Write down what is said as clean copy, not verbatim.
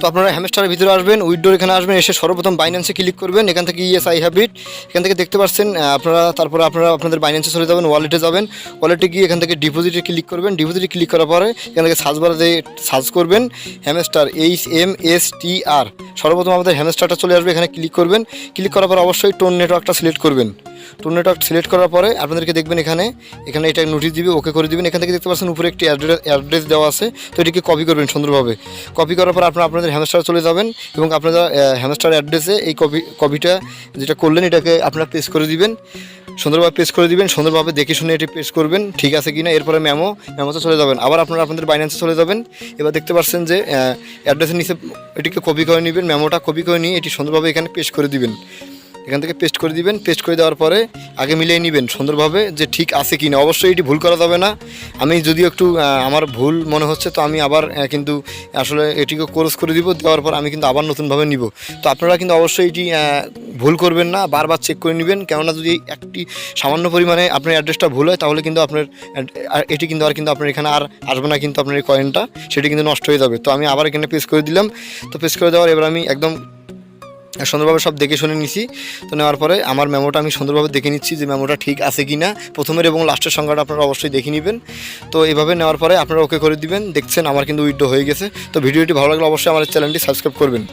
তো আপনারা হ্যামস্টারের ভিতরে আসবেন, উইথড্রর এখানে আসবেন, এসে সর্বপ্রথম বাইন্যান্সে ক্লিক করবেন। এখান থেকে ইয়েস আই হ্যাভ ইট এখান থেকে দেখতে পাচ্ছেন আপনারা। তারপরে আপনারা আপনাদের বাইন্যান্সে চলে যাবেন, ওয়ালেটে যাবেন, ওয়ালেটে গিয়ে এখান থেকে ডিপোজিটে ক্লিক করবেন। ডিপোজিটে ক্লিক করার পরে এখান থেকে সার্চ বারে সার্চ করবেন হ্যামস্টার, HMSTR। সর্বপ্রথম আমাদের হ্যামস্টারটা চলে আসবে, এখানে ক্লিক করবেন। ক্লিক করার পর অবশ্যই টোন নেটওয়ার্কটা সিলেক্ট করবেন। টোন নেটওয়ার্ক সিলেক্ট করার পরে আপনাদেরকে দেখবেন এখানে এটা নোটিশ দিবে, ওকে করে দিবেন। এখান থেকে দেখতে পাচ্ছেন উপরে একটি অ্যাড্রেস দেওয়া আছে, তো এটিকে কপি করবেন সুন্দরভাবে। কপি করার পর আপনারা আপনাদের হ্যামস্টার চলে যাবেন এবং আপনারা হ্যামস্টার অ্যাড্রেসে এই কপিটা যেটা করলেন এটাকে আপনারা পেস্ট করে দিবেন, সুন্দরভাবে পেস্ট করে দিবেন। সুন্দরভাবে দেখে শুনে এটি পেস্ট করবেন ঠিক আছে কিনা। এরপরে মেমোতে চলে যাবেন, আবার আপনারা আপনাদের বাইন্যান্সে চলে যাবেন। এবার দেখতে পাচ্ছেন যে অ্যাড্রেসের নিচে এটিকে কপি করে নেবেন, মেমোটা কপি করে নিয়ে এটি সুন্দরভাবে এখানে পেস্ট করে দিবেন। এখান থেকে পেস্ট করে দিবেন। পেস্ট করে দেওয়ার পরে আগে মিলিয়ে নেবেন সুন্দরভাবে যে ঠিক আছে কি না। অবশ্যই এটি ভুল করা যাবে না। আমি যদিও একটু আমার ভুল মনে হচ্ছে, তো আমি আবার কিন্তু আসলে এটিকে কোর্স করে দিব। দেওয়ার পর আমি কিন্তু আবার নতুনভাবে নিব। তো আপনারা কিন্তু অবশ্যই এটি ভুল করবেন না, বারবার চেক করে নেবেন। কেননা যদি একটি সামান্য পরিমাণে আপনার অ্যাড্রেসটা ভুল হয় তাহলে কিন্তু আপনার এটি কিন্তু আপনার এখানে আর আসবে না, কিন্তু আপনার এই কয়েনটা সেটি কিন্তু নষ্ট হয়ে যাবে। তো আমি আবার এখানে পেস্ট করে দিলাম। তো পেস্ট করে দেওয়ার এবার আমি একদম সুন্দরভাবে সব দেখে শুনে নিছি। তো নেওয়ার পরে আমার মেমোটা আমি সুন্দরভাবে দেখে নিচ্ছি যে মেমোটা ঠিক আছে কি না। প্রথমের এবং লাস্টের সংখ্যাটা আপনারা অবশ্যই দেখে নেবেন। তো এইভাবে নেওয়ার পরে আপনারা ওকে করে দিবেন। দেখছেন আমার কিন্তু উইথড্র হয়ে গেছে। তো ভিডিওটি ভালো লাগলে অবশ্যই আমার চ্যানেলটি সাবস্ক্রাইব করবেন।